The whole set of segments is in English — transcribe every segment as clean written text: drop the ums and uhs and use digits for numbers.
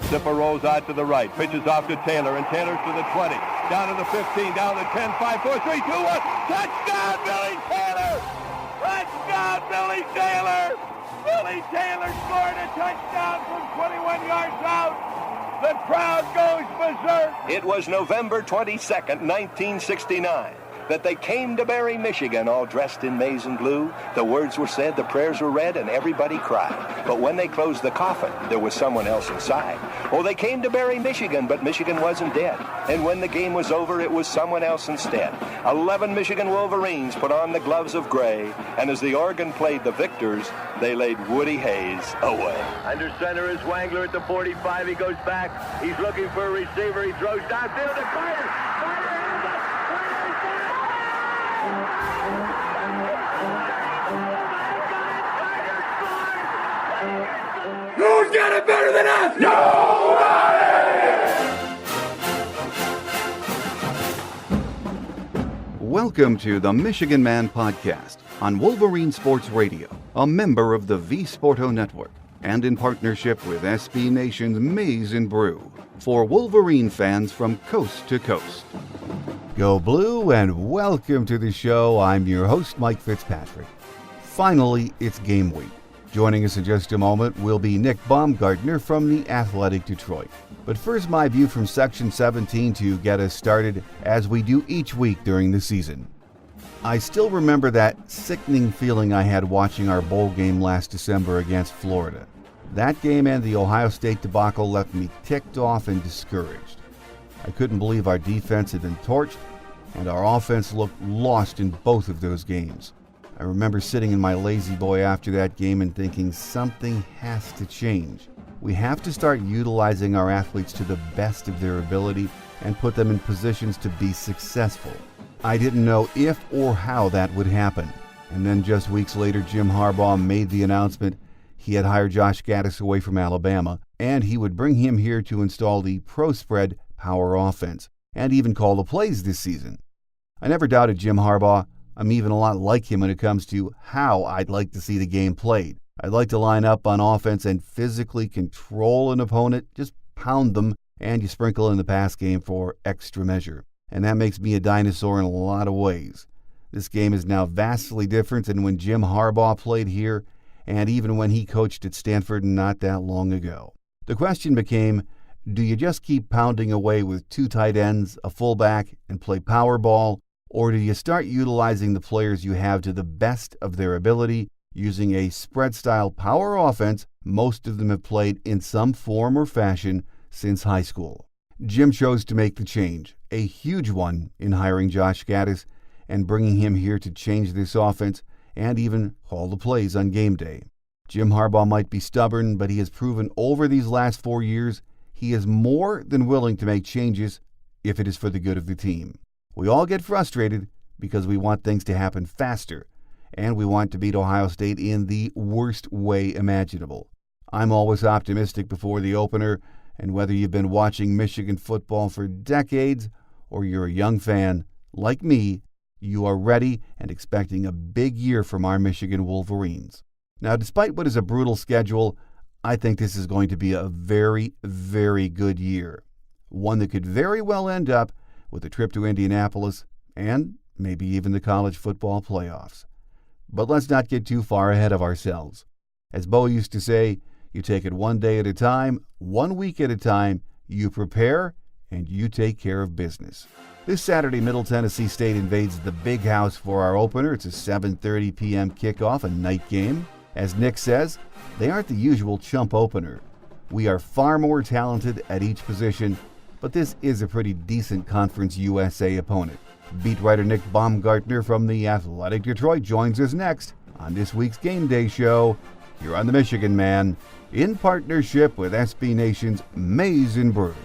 Zipper rolls out to the right, pitches off to Taylor, and Taylor's to the 20, down to the 15, down to the 10, 5, 4, 3, 2, 1. Touchdown, Billy Taylor! Touchdown, Billy Taylor! Billy Taylor scored a touchdown from 21 yards out. The crowd goes berserk. It was November 22nd, 1969. That they came to bury Michigan all dressed in maize and blue. The words were said, the prayers were read, and everybody cried. But when they closed the coffin, there was someone else inside. Oh, they came to bury Michigan, but Michigan wasn't dead. And when the game was over, it was someone else instead. 11 Michigan Wolverines put on the gloves of gray, and as the organ played the victors, they laid Woody Hayes away. Under center is Wangler at the 45. He goes back. He's looking for a receiver. He throws downfield to Carter. Who's got it better than us? Nobody! Welcome to the Meeechigan Man Podcast on Wolverine Sports Radio, a member of the V Sporto Network, and in partnership with SB Nation's Maize and Brew, for Wolverine fans from coast to coast. Go Blue, and welcome to the show. I'm your host, Mike Fitzpatrick. Finally, it's game week. Joining us in just a moment will be Nick Baumgardner from the Athletic Detroit. But first, my view from Section 17 to get us started, as we do each week during the season. I still remember that sickening feeling I had watching our bowl game last December against Florida. That game and the Ohio State debacle left me ticked off and discouraged. I couldn't believe our defense had been torched, and our offense looked lost in both of those games. I remember sitting in my lazy boy after that game and thinking something has to change. We have to start utilizing our athletes to the best of their ability and put them in positions to be successful. I didn't know if or how that would happen. And then just weeks later, Jim Harbaugh made the announcement he had hired Josh Gattis away from Alabama, and he would bring him here to install the pro-spread power offense, and even call the plays this season. I never doubted Jim Harbaugh. I'm even a lot like him when it comes to how I'd like to see the game played. I'd like to line up on offense and physically control an opponent, just pound them, and you sprinkle in the pass game for extra measure. And that makes me a dinosaur in a lot of ways. This game is now vastly different than when Jim Harbaugh played here, and even when he coached at Stanford not that long ago. The question became, do you just keep pounding away with two tight ends, a fullback, and play power ball? Or do you start utilizing the players you have to the best of their ability, using a spread-style power offense most of them have played in some form or fashion since high school? Jim chose to make the change, a huge one, in hiring Josh Gattis and bringing him here to change this offense and even call the plays on game day. Jim Harbaugh might be stubborn, but he has proven over these last 4 years he is more than willing to make changes if it is for the good of the team. We all get frustrated because we want things to happen faster, and we want to beat Ohio State in the worst way imaginable. I'm always optimistic before the opener, and whether you've been watching Meeechigan football for decades or you're a young fan, like me, you are ready and expecting a big year from our Michigan Wolverines. Now, despite what is a brutal schedule, I think this is going to be a very, very good year. One that could very well end up with a trip to Indianapolis and maybe even the college football playoffs. But let's not get too far ahead of ourselves. As Bo used to say, you take it one day at a time, 1 week at a time, you prepare, and you take care of business. This Saturday, Middle Tennessee State invades the Big House for our opener. It's a 7:30 p.m. kickoff, a night game. As Nick says, they aren't the usual chump opener. We are far more talented at each position, but this is a pretty decent Conference USA opponent. Beat writer Nick Baumgardner from the Athletic Detroit joins us next on this week's Game Day Show here on the Meeechigan Man, in partnership with SB Nation's Maize and Brew.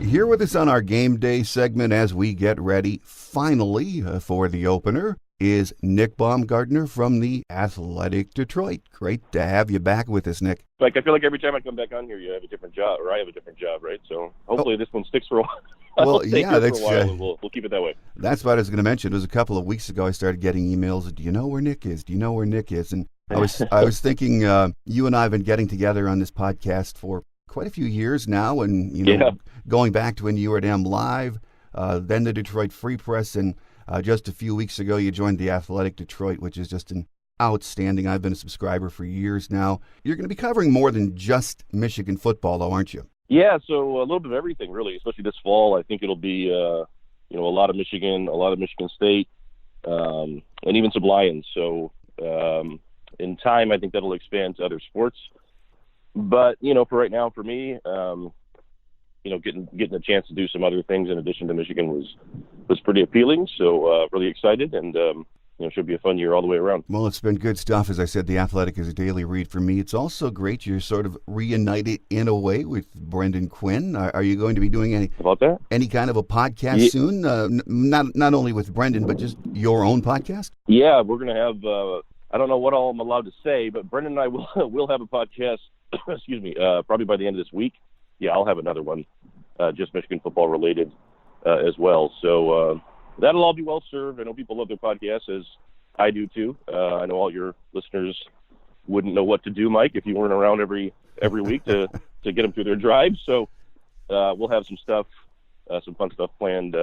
Here with us on our game day segment as we get ready, finally, for the opener, is Nick Baumgardner from the Athletic Detroit. Great to have you back with us, Nick. I feel like every time I come back on here, you have a different job, or I have a different job, right? So hopefully this one sticks for a while. Well, yeah, that's for a while, and we'll keep it that way. That's what I was going to mention. It was a couple of weeks ago I started getting emails. Do you know where Nick is? Do you know where Nick is? And I was thinking you and I have been getting together on this podcast for quite a few years now, and going back to when you were at M Live, then the Detroit Free Press, and just a few weeks ago you joined the Athletic Detroit, which is just an outstanding. I've been a subscriber for years now. You're going to be covering more than just Michigan football, though, aren't you? Yeah, so a little bit of everything, really, especially this fall. I think it'll be a lot of Michigan, a lot of Michigan State, and even some Lions. So in time, I think that'll expand to other sports. But for right now, for me, getting a chance to do some other things in addition to Michigan was pretty appealing. So really excited, and should be a fun year all the way around. Well, it's been good stuff. As I said, The Athletic is a daily read for me. It's also great you're sort of reunited in a way with Brendan Quinn. Are you going to be doing any kind of a podcast soon? Not only with Brendan, but just your own podcast? Yeah, we're going to have. I don't know what all I'm allowed to say, but Brendan and I will have a podcast. Excuse me. Probably by the end of this week. Yeah, I'll have another one, just Michigan football related as well. So that'll all be well served. I know people love their podcasts, as I do too. I know all your listeners wouldn't know what to do, Mike, if you weren't around every week to get them through their drives. So we'll have some stuff, some fun stuff planned,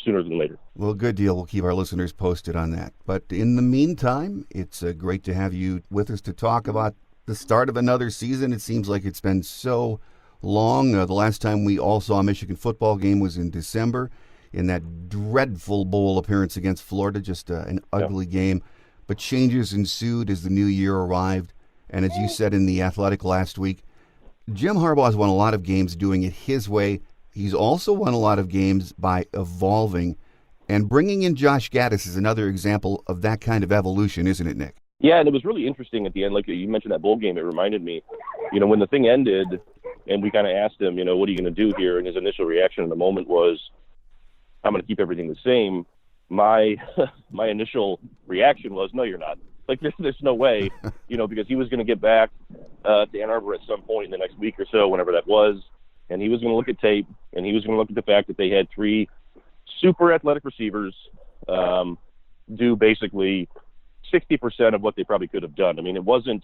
sooner than later. Well, good deal. We'll keep our listeners posted on that. But in the meantime, it's great to have you with us to talk about the start of another season. It seems like it's been so long. The last time we all saw a Michigan football game was in December in that dreadful bowl appearance against Florida, just an ugly game. But changes ensued as the new year arrived. And as you said in The Athletic last week, Jim Harbaugh has won a lot of games doing it his way. He's also won a lot of games by evolving. And bringing in Josh Gaddis is another example of that kind of evolution, isn't it, Nick? Yeah, and it was really interesting at the end. Like you mentioned that bowl game, it reminded me, when the thing ended and we kind of asked him, what are you going to do here? And his initial reaction in the moment was, I'm going to keep everything the same. My initial reaction was, no, you're not. Like, there's no way, because he was going to get back to Ann Arbor at some point in the next week or so, whenever that was, and he was going to look at tape, and he was going to look at the fact that they had three super athletic receivers do basically 60% of what they probably could have done. I mean, it wasn't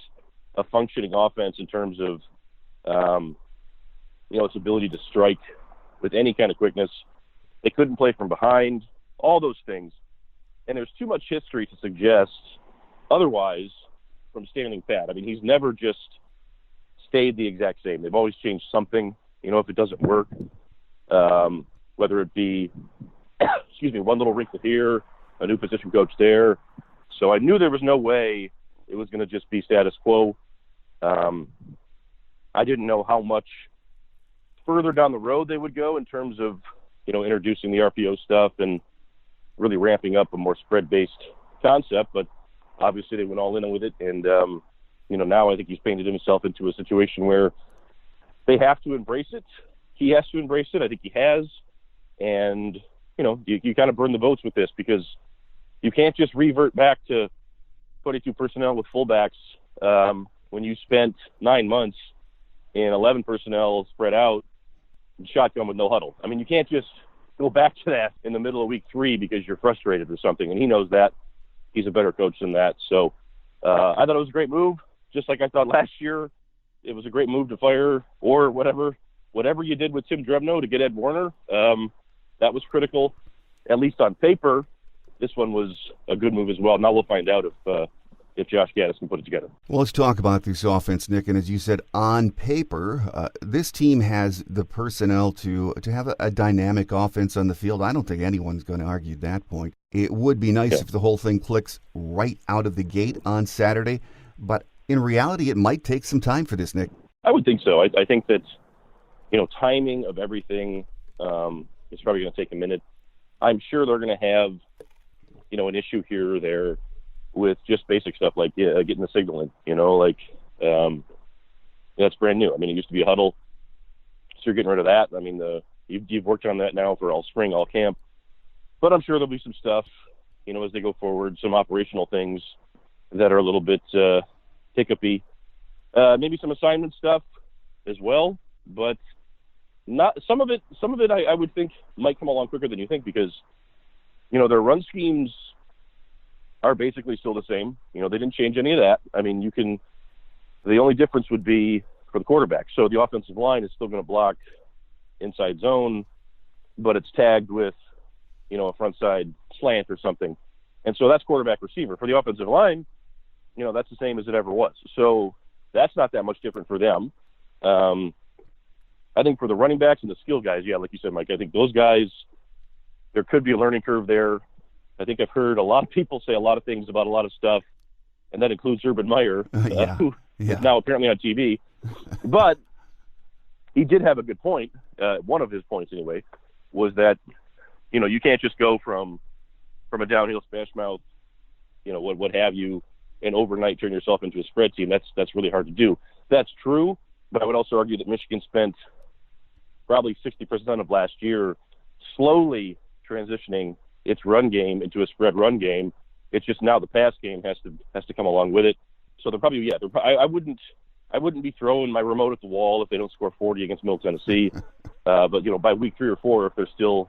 a functioning offense in terms of, its ability to strike with any kind of quickness. They couldn't play from behind, all those things. And there's too much history to suggest otherwise from standing pat. I mean, he's never just stayed the exact same. They've always changed something, if it doesn't work, whether it be, one little wrinkle here, a new position coach there. So I knew there was no way it was going to just be status quo. I didn't know how much further down the road they would go in terms of, introducing the RPO stuff and really ramping up a more spread-based concept. But obviously they went all in with it. And, now I think he's painted himself into a situation where they have to embrace it. He has to embrace it. I think he has. And, you kind of burn the boats with this because you can't just revert back to 22 personnel with fullbacks when you spent 9 months in 11 personnel spread out and shotgun with no huddle. I mean, you can't just go back to that in the middle of week 3 because you're frustrated or something, and he knows that. He's a better coach than that. So I thought it was a great move, just like I thought last year. It was a great move to fire or whatever you did with Tim Drebno to get Ed Warner. That was critical, at least on paper. This one was a good move as well. Now we'll find out if Josh Gaddis can put it together. Well, let's talk about this offense, Nick. And as you said, on paper, this team has the personnel to have a dynamic offense on the field. I don't think anyone's going to argue that point. It would be nice if the whole thing clicks right out of the gate on Saturday. But in reality, it might take some time for this, Nick. I would think so. I think that, timing of everything is probably going to take a minute. I'm sure they're going to have, an issue here or there with just basic stuff like getting the signal in, that's brand new. I mean, it used to be a huddle, so you're getting rid of that. I mean, the You've worked on that now for all spring, all camp. But I'm sure there'll be some stuff, as they go forward, some operational things that are a little bit hiccupy. Maybe some assignment stuff as well, but not some of it. I would think might come along quicker than you think because, their run schemes are basically still the same. They didn't change any of that. I mean, the only difference would be for the quarterback. So the offensive line is still going to block inside zone, but it's tagged with, a front side slant or something. And so that's quarterback receiver. For the offensive line, that's the same as it ever was. So that's not that much different for them. I think for the running backs and the skill guys, yeah, like you said, Mike, I think those guys, there could be a learning curve there. I think I've heard a lot of people say a lot of things about a lot of stuff, and that includes Urban Meyer, who is now apparently on TV. But he did have a good point. One of his points, anyway, was that, you can't just go from a downhill smash mouth, what have you, and overnight turn yourself into a spread team. That's really hard to do. That's true, but I would also argue that Michigan spent probably 60% of last year slowly transitioning its run game into a spread run game. It's just now the pass game has to come along with it. So they're probably I wouldn't be throwing my remote at the wall if they don't score 40 against Middle Tennessee. But by week 3 or 4, if they're still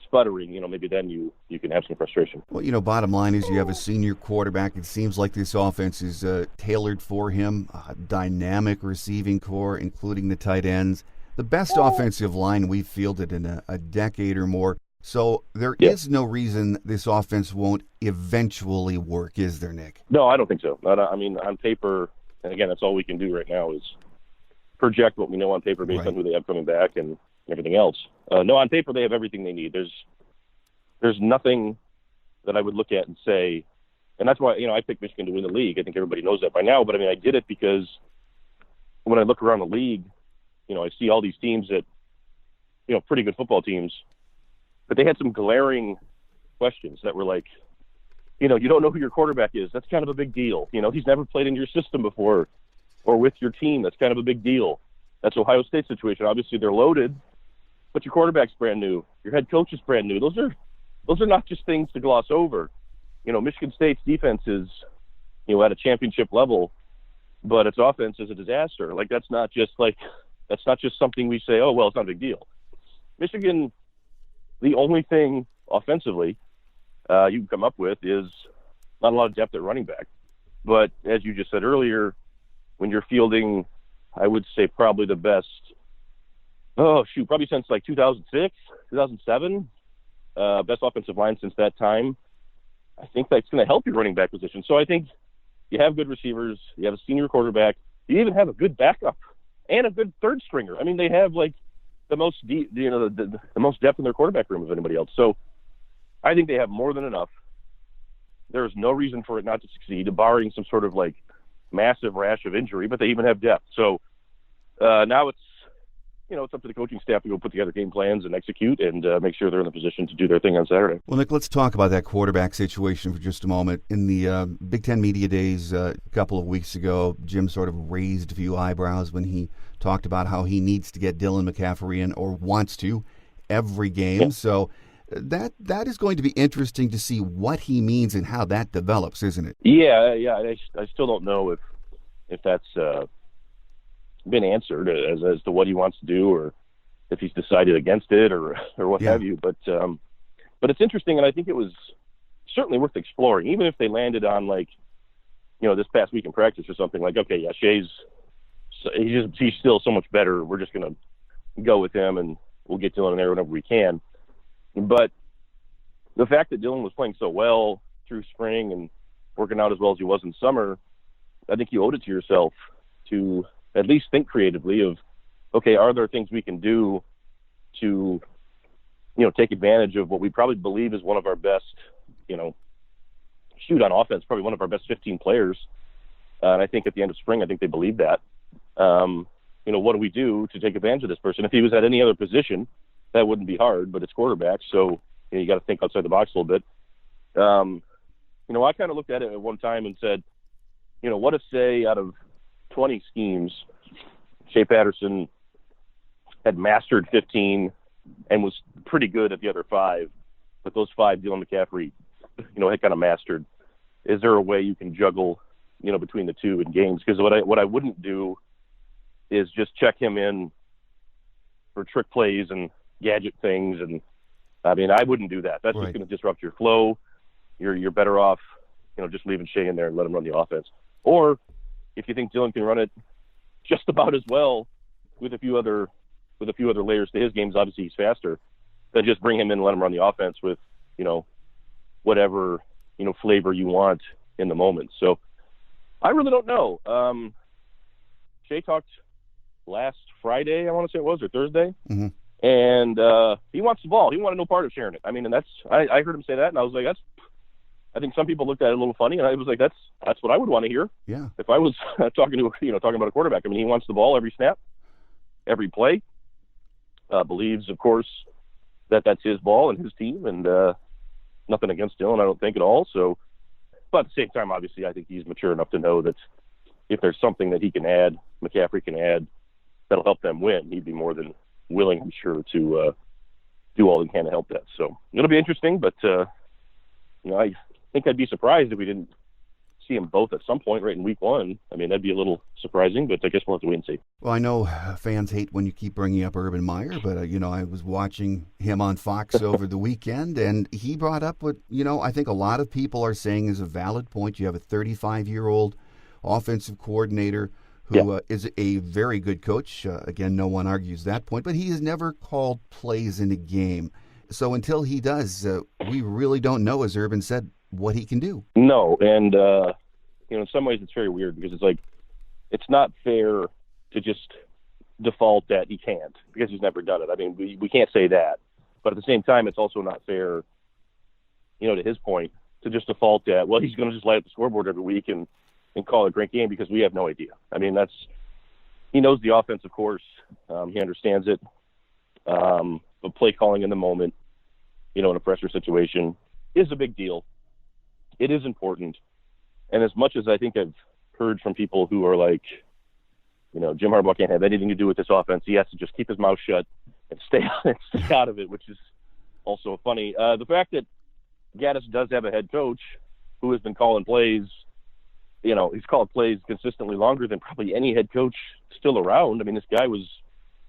sputtering, maybe then you can have some frustration. Well, bottom line is you have a senior quarterback. It seems like this offense is tailored for him. Dynamic receiving core, including the tight ends. The best offensive line we've fielded in a decade or more. So there is no reason this offense won't eventually work, is there, Nick? No, I don't think so. I mean, on paper, and again, that's all we can do right now is project what we know on paper based on who they have coming back and everything else. No, on paper, they have everything they need. There's nothing that I would look at and say, and that's why, I picked Michigan to win the league. I think everybody knows that by now, but I mean, I did it because when I look around the league, I see all these teams that, pretty good football teams, but they had some glaring questions that were like, you don't know who your quarterback is. That's kind of a big deal. He's never played in your system before or with your team. That's kind of a big deal. That's Ohio State's situation. Obviously, they're loaded, but your quarterback's brand new. Your head coach is brand new. Those are not just things to gloss over. Michigan State's defense is, at a championship level, but its offense is a disaster. Like, that's not just something we say, oh, well, it's not a big deal. Michigan, the only thing offensively you can come up with is not a lot of depth at running back. But as you just said earlier, when you're fielding, I would say probably the best, probably since like 2006, 2007, best offensive line since that time. I think that's going to help your running back position. So I think you have good receivers, you have a senior quarterback, you even have a good backup and a good third stringer. I mean, they have like the most deep, the most depth in their quarterback room of anybody else. So I think they have more than enough. There's no reason for it not to succeed, barring some sort of like massive rash of injury, but they even have depth. So now it's up to the coaching staff to go put together game plans and execute and make sure they're in the position to do their thing on Saturday. Well, Nick, let's talk about that quarterback situation for just a moment. In the Big Ten Media Days a couple of weeks ago, Jim sort of raised a few eyebrows when he talked about how he needs to get Dylan McCaffrey in, or wants to, every game. Yeah. So that is going to be interesting to see what he means and how that develops, isn't it? Yeah. I still don't know if that's been answered as to what he wants to do, or if he's decided against it, or what have you. But it's interesting, and I think it was certainly worth exploring, even if they landed on like, this past week in practice or something like, okay, yeah, he's still so much better. We're just going to go with him, and we'll get Dylan in there whenever we can. But the fact that Dylan was playing so well through spring and working out as well as he was in summer, I think you owed it to yourself to at least think creatively of, okay, are there things we can do to, take advantage of what we probably believe is one of our best, shoot on offense, probably one of our best 15 players. And I think at the end of spring, I think they believe that. What do we do to take advantage of this person? If he was at any other position, that wouldn't be hard, but it's quarterback. So you got to think outside the box a little bit. I kind of looked at it at one time and said, what if, say, out of 20 schemes, Shea Patterson had mastered 15, and was pretty good at the other 5. But those 5 Dylan McCaffrey, had kind of mastered. Is there a way you can juggle, between the 2 in games? Because what I wouldn't do is just check him in for trick plays and gadget things. And I mean, I wouldn't do that. That's Right. just going to disrupt your flow. You're better off, just leaving Shea in there and let him run the offense. Or if you think Dylan can run it just about as well with a few other layers to his games, obviously he's faster, then just bring him in and let him run the offense with, whatever, flavor you want in the moment. So I really don't know. Shea talked last Friday, I want to say it was, or Thursday. Mm-hmm. And he wants the ball. He wanted no part of sharing it. I mean, and I heard him say that, and I was like, I think some people looked at it a little funny, and I was like, that's what I would want to hear. Yeah. If I was talking about a quarterback. I mean, he wants the ball every snap, every play. Believes, of course, that that's his ball and his team, and nothing against Dylan, I don't think at all. So, but at the same time, obviously, I think he's mature enough to know that if there's something that he can add, McCaffrey can add, that'll help them win, he'd be more than willing, I'm sure, to do all he can to help that. So it'll be interesting, but I think I'd be surprised if we didn't see them both at some point right in week 1. I mean, that'd be a little surprising, but I guess we'll have to wait and see. Well, I know fans hate when you keep bringing up Urban Meyer, but, I was watching him on Fox over the weekend, and he brought up what, I think a lot of people are saying is a valid point. You have a 35-year-old offensive coordinator who is a very good coach. Again, no one argues that point, but he has never called plays in a game. So until he does, we really don't know, as Urban said, what he can do. No, and, in some ways it's very weird because it's like, it's not fair to just default that he can't because he's never done it. I mean, we can't say that. But at the same time, it's also not fair, to his point, to just default that, well, he's going to just light up the scoreboard every week and call it a great game because we have no idea. I mean, he knows the offense, of course. He understands it. But play calling in the moment, in a pressure situation is a big deal. It is important. And as much as I think I've heard from people who are like, Jim Harbaugh can't have anything to do with this offense. He has to just keep his mouth shut and stay out of it, which is also funny. The fact that Gaddis does have a head coach who has been calling plays, he's called plays consistently longer than probably any head coach still around. I mean, this guy was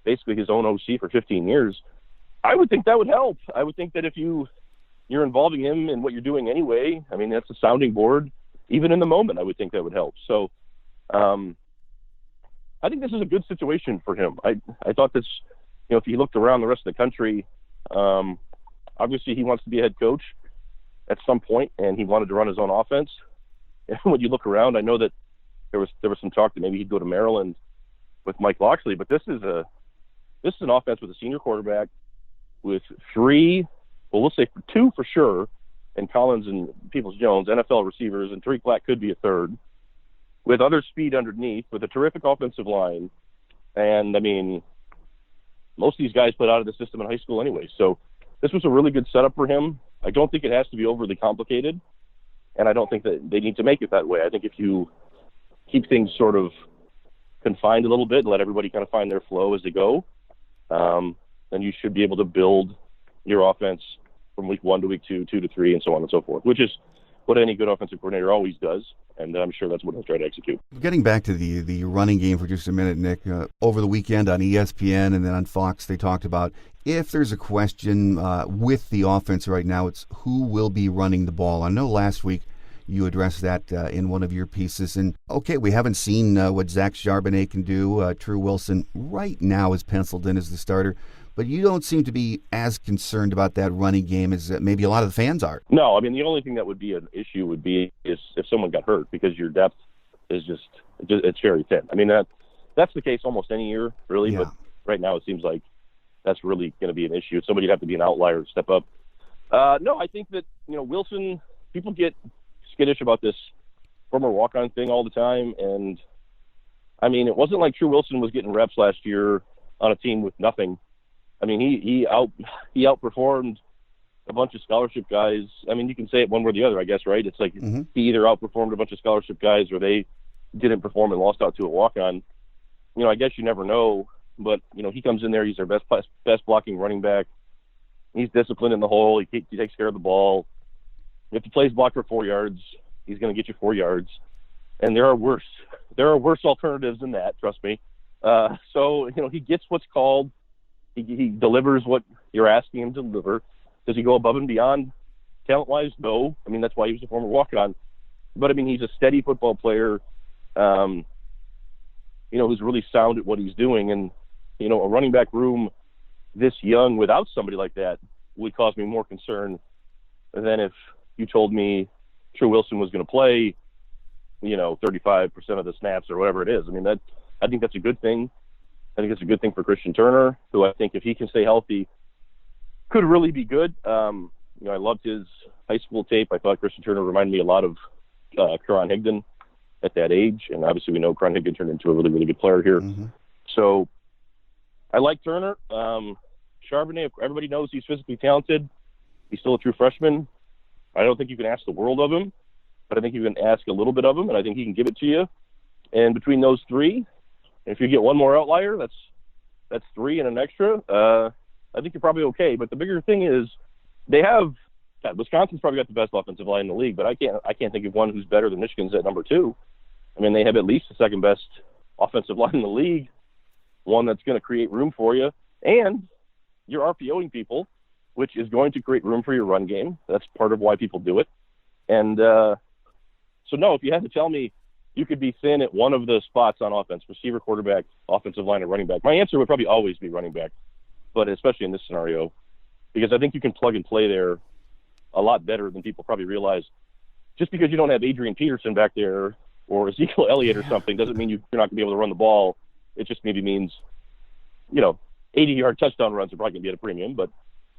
basically his own OC for 15 years. I would think that would help. I would think that if you're involving him in what you're doing anyway, I mean, that's a sounding board. Even in the moment, I would think that would help. So I think this is a good situation for him. I thought this, if he looked around the rest of the country, obviously he wants to be a head coach at some point, and he wanted to run his own offense. And when you look around, I know that there was some talk that maybe he'd go to Maryland with Mike Locksley, but this is an offense with a senior quarterback with 3, well, we'll say 2 for sure, and Collins and Peoples-Jones, NFL receivers, and Tariq Black could be a third, with other speed underneath, with a terrific offensive line. And, I mean, most of these guys put out of the system in high school anyway. So this was a really good setup for him. I don't think it has to be overly complicated, and I don't think that they need to make it that way. I think if you keep things sort of confined a little bit and let everybody kind of find their flow as they go, then you should be able to build your offense from week 1 to week 2, 2 to 3, and so on and so forth, which is what any good offensive coordinator always does, and I'm sure that's what he'll try to execute. Getting back to the running game for just a minute, Nick, over the weekend on ESPN and then on Fox, they talked about if there's a question with the offense right now, it's who will be running the ball. I know last week you addressed that in one of your pieces, and okay, we haven't seen what Zach Charbonnet can do. True Wilson right now is penciled in as the starter. But you don't seem to be as concerned about that running game as maybe a lot of the fans are. No, I mean, the only thing that would be an issue would be is if someone got hurt, because your depth is it's very thin. I mean, that's the case almost any year, really. Yeah. But right now it seems like that's really going to be an issue. Somebody would have to be an outlier to step up. No, I think that, Wilson, people get skittish about this former walk-on thing all the time. And, I mean, it wasn't like True Wilson was getting reps last year on a team with nothing. I mean, he outperformed a bunch of scholarship guys. I mean, you can say it one way or the other, I guess, right? It's like he either outperformed a bunch of scholarship guys or they didn't perform and lost out to a walk-on. I guess you never know but, he comes in there. He's their best blocking running back. He's disciplined in the hole. He takes care of the ball. If he plays block for 4 yards, he's going to get you 4 yards. And there are worse alternatives than that, trust me. So, he gets what's called. He delivers what you're asking him to deliver. Does he go above and beyond talent-wise? No. I mean, that's why he was a former walk-on. But, I mean, he's a steady football player, who's really sound at what he's doing. And, a running back room this young without somebody like that would cause me more concern than if you told me True Wilson was going to play, 35% of the snaps or whatever it is. I mean, I think that's a good thing. I think it's a good thing for Christian Turner, who I think if he can stay healthy could really be good. I loved his high school tape. I thought Christian Turner reminded me a lot of Karan Higdon at that age. And obviously we know Karan Higdon turned into a really, really good player here. Mm-hmm. So I like Turner. Charbonnet, everybody knows he's physically talented. He's still a true freshman. I don't think you can ask the world of him, but I think you can ask a little bit of him, and I think he can give it to you. And between those three, if you get one more outlier, that's 3 and an extra. I think you're probably okay. But the bigger thing is Wisconsin's probably got the best offensive line in the league, but I can't think of one who's better than Michigan's at number 2. I mean, they have at least the second best offensive line in the league, one that's going to create room for you, and you're RPOing people, which is going to create room for your run game. That's part of why people do it. And so, no, if you had to tell me you could be thin at one of the spots on offense, receiver, quarterback, offensive line, or running back, my answer would probably always be running back, but especially in this scenario, because I think you can plug and play there a lot better than people probably realize. Just because you don't have Adrian Peterson back there or Ezekiel Elliott or something doesn't mean you're not going to be able to run the ball. It just maybe means, 80-yard touchdown runs are probably going to be at a premium, but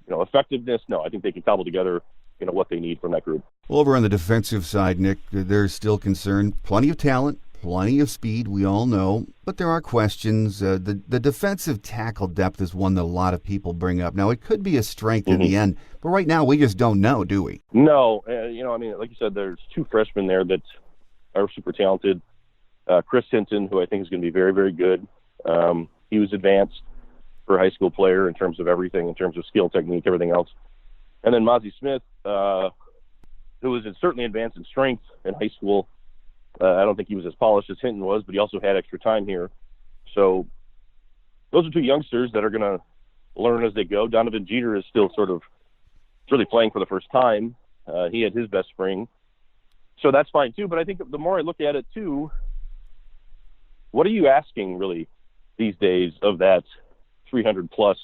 effectiveness, no, I think they can cobble together, what they need from that group. Well, over on the defensive side, Nick, there's still concern. Plenty of talent, plenty of speed, we all know, but there are questions. The defensive tackle depth is one that a lot of people bring up. Now, it could be a strength in the end, but right now we just don't know, do we? No. Like you said, there's 2 freshmen there that are super talented. Chris Hinton, who I think is going to be very, very good. He was advanced for a high school player in terms of everything, in terms of skill, technique, everything else. And then Mozzie Smith, who was certainly advanced in strength in high school. I don't think he was as polished as Hinton was, but he also had extra time here. So those are 2 youngsters that are going to learn as they go. Donovan Jeter is still sort of really playing for the first time. He had his best spring. So that's fine too. But I think the more I look at it too, what are you asking really these days of that 300-plus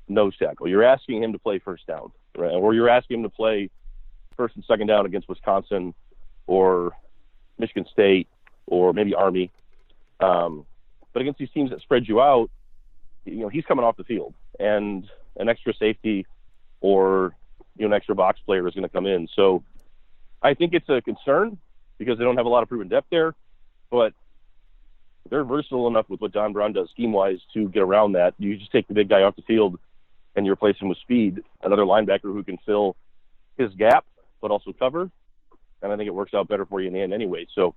nose tackle? You're asking him to play first down, right? Or you're asking him to play first and second down against Wisconsin or Michigan State or maybe Army. But against these teams that spread you out, he's coming off the field, and an extra safety or an extra box player is going to come in. So I think it's a concern because they don't have a lot of proven depth there, but they're versatile enough with what Don Brown does scheme-wise to get around that. You just take the big guy off the field and you replace him with speed, another linebacker who can fill his gap but also cover, and I think it works out better for you in the end anyway. So,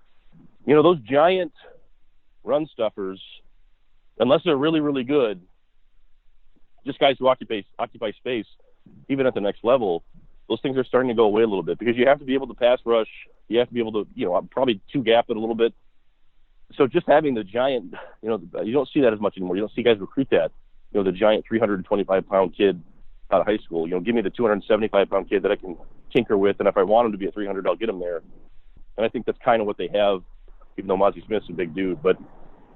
those giant run stuffers, unless they're really, really good, just guys who occupy space, even at the next level, those things are starting to go away a little bit because you have to be able to pass rush. You have to be able to, probably 2-gap it a little bit. So just having the giant, you don't see that as much anymore. You don't see guys recruit that, the giant 325-pound kid out of high school. Give me the 275-pound kid that I can tinker with, and if I want him to be at 300, I'll get him there. And I think that's kind of what they have, even though Mozzie Smith's a big dude. But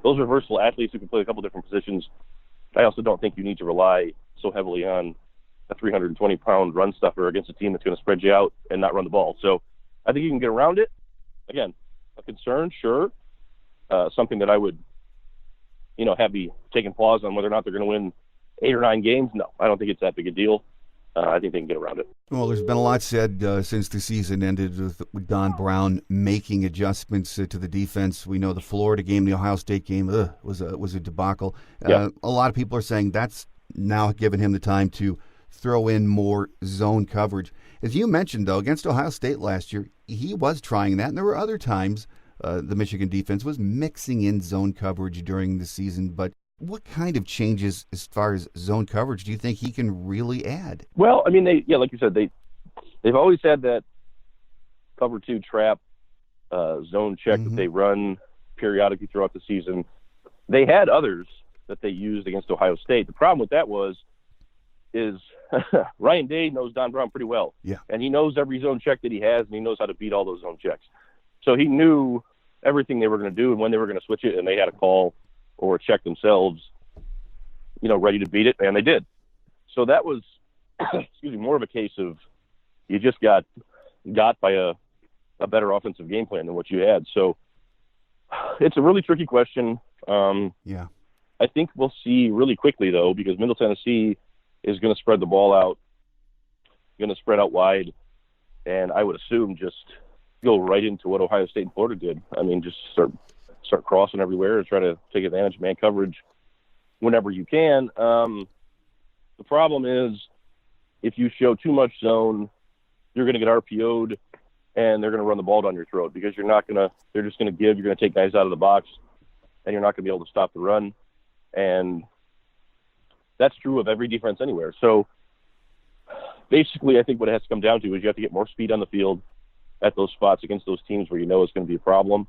those are versatile athletes who can play a couple different positions. I also don't think you need to rely so heavily on a 320-pound run stuffer against a team that's going to spread you out and not run the ball. So I think you can get around it. Again, a concern, sure. Something that I would, have be taking pause on whether or not they're going to win 8 or 9 games. No, I don't think it's that big a deal. I think they can get around it. Well, there's been a lot said since the season ended with Don Brown making adjustments to the defense. We know the Florida game, the Ohio State game was a debacle. A lot of people are saying that's now given him the time to throw in more zone coverage. As you mentioned, though, against Ohio State last year, he was trying that, and there were other times the Michigan defense was mixing in zone coverage during the season, but What kind of changes as far as zone coverage do you think he can really add? Well, I mean, like you said, they've always had that cover 2 trap zone check that they run periodically throughout the season. They had others that they used against Ohio State. The problem with that is Ryan Day knows Don Brown pretty well. Yeah. And he knows every zone check that he has, and he knows how to beat all those zone checks. So he knew everything they were going to do and when they were going to switch it, and they had a call or a check themselves, ready to beat it, and they did. So that was, more of a case of you just got by a better offensive game plan than what you had. So it's a really tricky question. I think we'll see really quickly, though, because Middle Tennessee is going to spread the ball out, going to spread out wide, and I would assume just go right into what Ohio State and Florida did. I mean, just start crossing everywhere and try to take advantage of man coverage whenever you can. The problem is if you show too much zone, you're going to get RPO'd, and they're going to run the ball down your throat because they're just going to you're going to take guys out of the box, and you're not going to be able to stop the run. And that's true of every defense anywhere. So basically, I think what it has to come down to is you have to get more speed on the field at those spots against those teams where it's going to be a problem.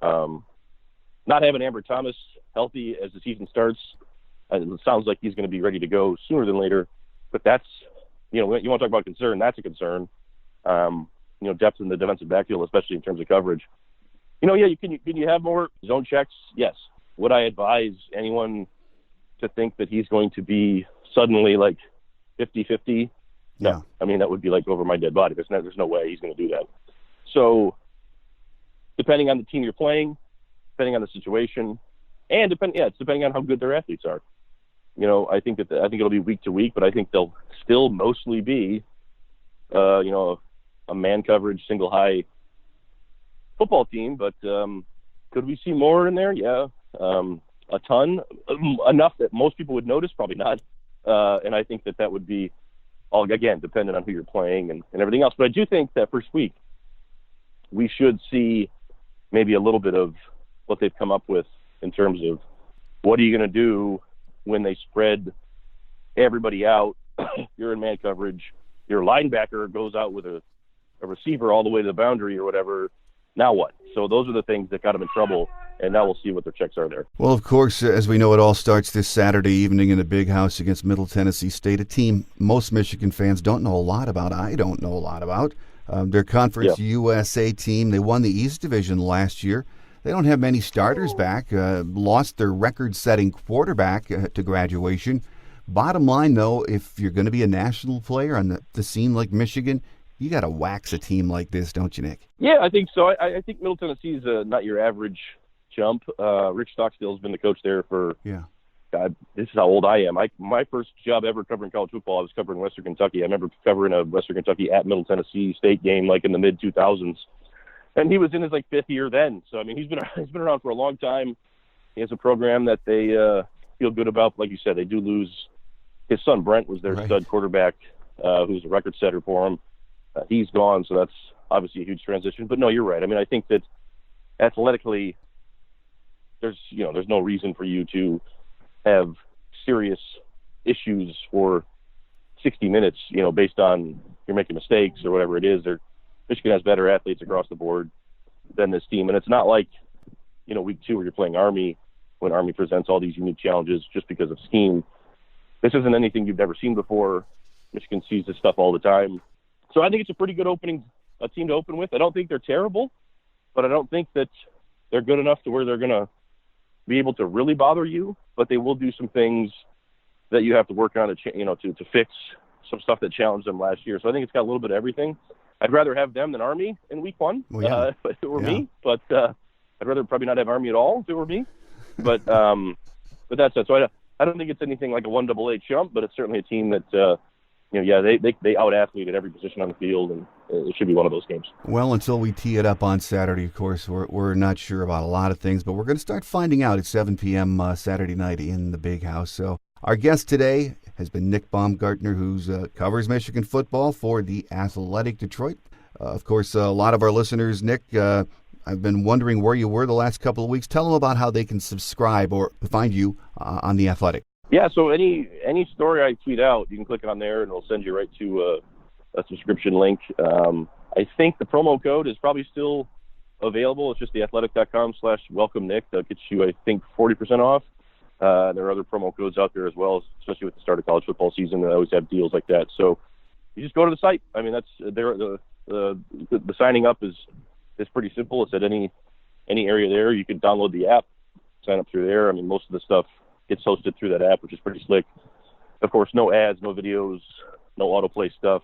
Not having Amber Thomas healthy as the season starts, it sounds like he's going to be ready to go sooner than later. But that's, you want to talk about concern, that's a concern. Depth in the defensive backfield, especially in terms of coverage. Can you have more zone checks? Yes. Would I advise anyone to think that he's going to be suddenly like 50-50? No. Yeah. I mean, that would be like over my dead body. There's no way he's going to do that. So depending on the team you're playing, depending on the situation, and depending on how good their athletes are. I think it'll be week to week, but I think they'll still mostly be, a man coverage, single high football team. But could we see more in there? Yeah. A ton, enough that most people would notice, probably not. And I think that would be all, again, dependent on who you're playing and everything else. But I do think that first week we should see maybe a little bit of what they've come up with in terms of what are you going to do when they spread everybody out. You're in man coverage. Your linebacker goes out with a receiver all the way to the boundary or whatever. Now what? So those are the things that got them in trouble, and now we'll see what their checks are there. Well, of course, as we know, it all starts this Saturday evening in the Big House against Middle Tennessee State, a team most Michigan fans don't know a lot about. I don't know a lot about. Their Conference USA team, they won the East Division last year. They don't have many starters back, lost their record-setting quarterback to graduation. Bottom line, though, if you're going to be a national player on the scene like Michigan, you got to wax a team like this, don't you, Nick? Yeah, I think so. I think Middle Tennessee is not your average jump. Rick Stockstill's been the coach there for, God, this is how old I am. My first job ever covering college football, I was covering Western Kentucky. I remember covering a Western Kentucky at Middle Tennessee State game like in the mid-2000s. And he was in his fifth year then. So, I mean, he's been around for a long time. He has a program that they feel good about. Like you said, they do lose. His son Brent was their stud quarterback, who's a record setter for him. He's gone, so that's obviously a huge transition. But no, you're right. I mean, I think that athletically, there's no reason for you to have serious issues for 60 minutes, based on you're making mistakes or whatever it is. Michigan has better athletes across the board than this team. And it's not like, week 2 where you're playing Army when Army presents all these unique challenges just because of scheme. This isn't anything you've never seen before. Michigan sees this stuff all the time. So I think it's a pretty good team to open with. I don't think they're terrible, but I don't think that they're good enough to where they're going to be able to really bother you. But they will do some things that you have to work on to fix some stuff that challenged them last year. So I think it's got a little bit of everything. I'd rather have them than Army in week 1 if it were me. But I'd rather probably not have Army at all if it were me. But that's it. So I don't think it's anything like a 1AA jump, but it's certainly a team that they out-athlete at every position on the field, and it should be one of those games. Well, until we tee it up on Saturday, of course, we're not sure about a lot of things, but we're going to start finding out at 7 p.m. Saturday night in the Big House. So our guest today has been Nick Baumgardner, who covers Michigan football for the Athletic Detroit. Of course, a lot of our listeners, Nick, I've been wondering where you were the last couple of weeks. Tell them about how they can subscribe or find you on The Athletic? Yeah, so any story I tweet out, you can click on there, and it'll send you right to a subscription link. I think the promo code is probably still available. It's just theathletic.com/welcomenick. That gets you, I think, 40% off. There are other promo codes out there as well, especially with the start of college football season. They always have deals like that. So you just go to the site. I mean, that's the signing up is pretty simple. It's at any area there. You can download the app, sign up through there. I mean, most of the stuff gets hosted through that app, which is pretty slick. Of course, no ads, no videos, no autoplay stuff,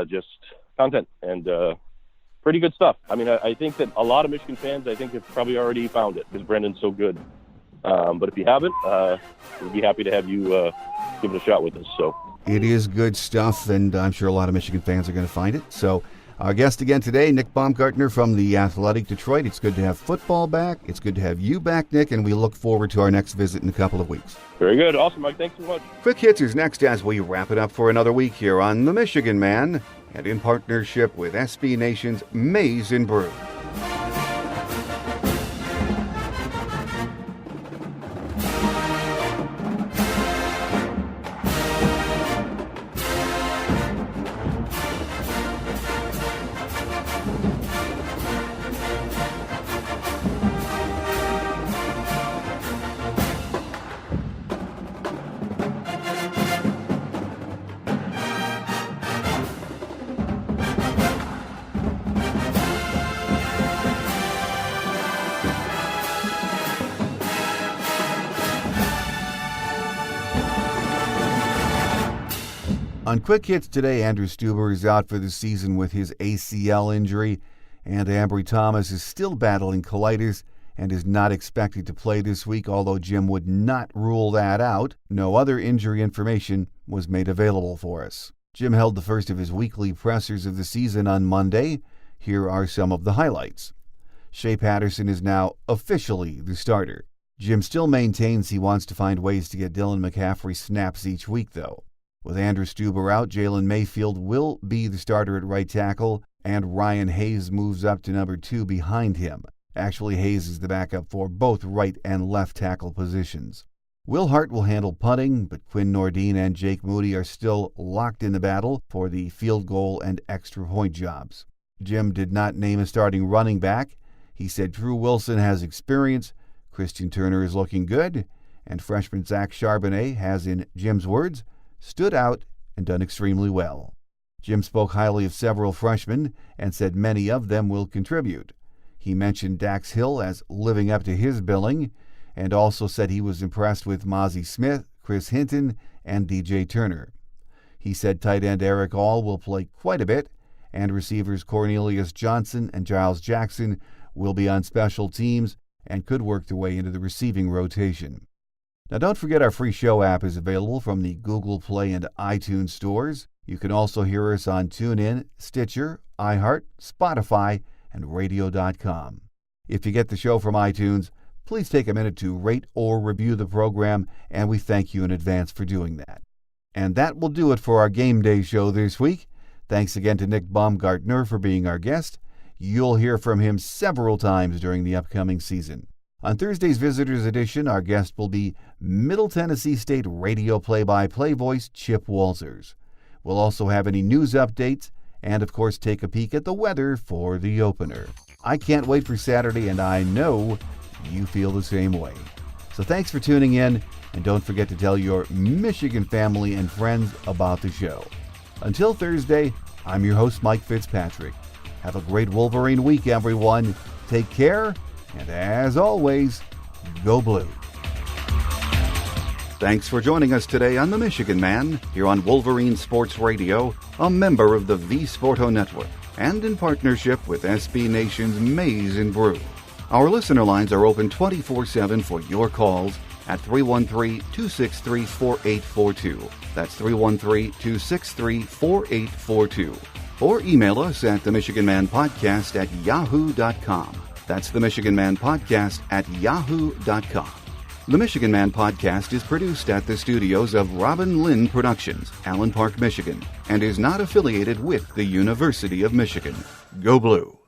just content and pretty good stuff. I mean, I think that a lot of Michigan fans, I think, have probably already found it because Brendan's so good. But if you haven't, we'd be happy to have you give it a shot with us. So it is good stuff, and I'm sure a lot of Michigan fans are going to find it. So our guest again today, Nick Baumgardner from The Athletic Detroit. It's good to have football back. It's good to have you back, Nick, and we look forward to our next visit in a couple of weeks. Very good. Awesome, Mike. Thanks so much. Quick Hits is next as we wrap it up for another week here on The Meeechigan Man and in partnership with SB Nation's Maize and Brew. On Quick Hits today, Andrew Stuber is out for the season with his ACL injury, and Ambry Thomas is still battling colitis and is not expected to play this week, although Jim would not rule that out. No other injury information was made available for us. Jim held the first of his weekly pressers of the season on Monday. Here are some of the highlights. Shea Patterson is now officially the starter. Jim still maintains he wants to find ways to get Dylan McCaffrey snaps each week, though. With Andrew Stuber out, Jalen Mayfield will be the starter at right tackle, and Ryan Hayes moves up to number 2 behind him. Actually, Hayes is the backup for both right and left tackle positions. Will Hart will handle punting, but Quinn Nordine and Jake Moody are still locked in the battle for the field goal and extra point jobs. Jim did not name a starting running back. He said Drew Wilson has experience, Christian Turner is looking good, and freshman Zach Charbonnet has, in Jim's words, stood out and done extremely well. Jim spoke highly of several freshmen and said many of them will contribute. He mentioned Dax Hill as living up to his billing and also said he was impressed with Mozzie Smith, Chris Hinton, and DJ Turner. He said tight end Eric All will play quite a bit, and receivers Cornelius Johnson and Giles Jackson will be on special teams and could work their way into the receiving rotation. Now, don't forget our free show app is available from the Google Play and iTunes stores. You can also hear us on TuneIn, Stitcher, iHeart, Spotify, and Radio.com. If you get the show from iTunes, please take a minute to rate or review the program, and we thank you in advance for doing that. And that will do it for our Game Day show this week. Thanks again to Nick Baumgardner for being our guest. You'll hear from him several times during the upcoming season. On Thursday's Visitors Edition, our guest will be Middle Tennessee State radio play-by-play voice Chip Walters. We'll also have any news updates and, of course, take a peek at the weather for the opener. I can't wait for Saturday, and I know you feel the same way. So thanks for tuning in, and don't forget to tell your Michigan family and friends about the show. Until Thursday, I'm your host, Mike Fitzpatrick. Have a great Wolverine week, everyone. Take care. And as always, go Blue. Thanks for joining us today on The Meeechigan Man, here on Wolverine Sports Radio, a member of the V Sporto Network, and in partnership with SB Nation's Maize and Brew. Our listener lines are open 24/7 for your calls at 313-263-4842. That's 313-263-4842. Or email us at themeechiganmanpodcast@yahoo.com. That's the Meeechigan Man Podcast at yahoo.com. The Meeechigan Man Podcast is produced at the studios of Robin Lynn Productions, Allen Park, Michigan, and is not affiliated with the University of Michigan. Go Blue!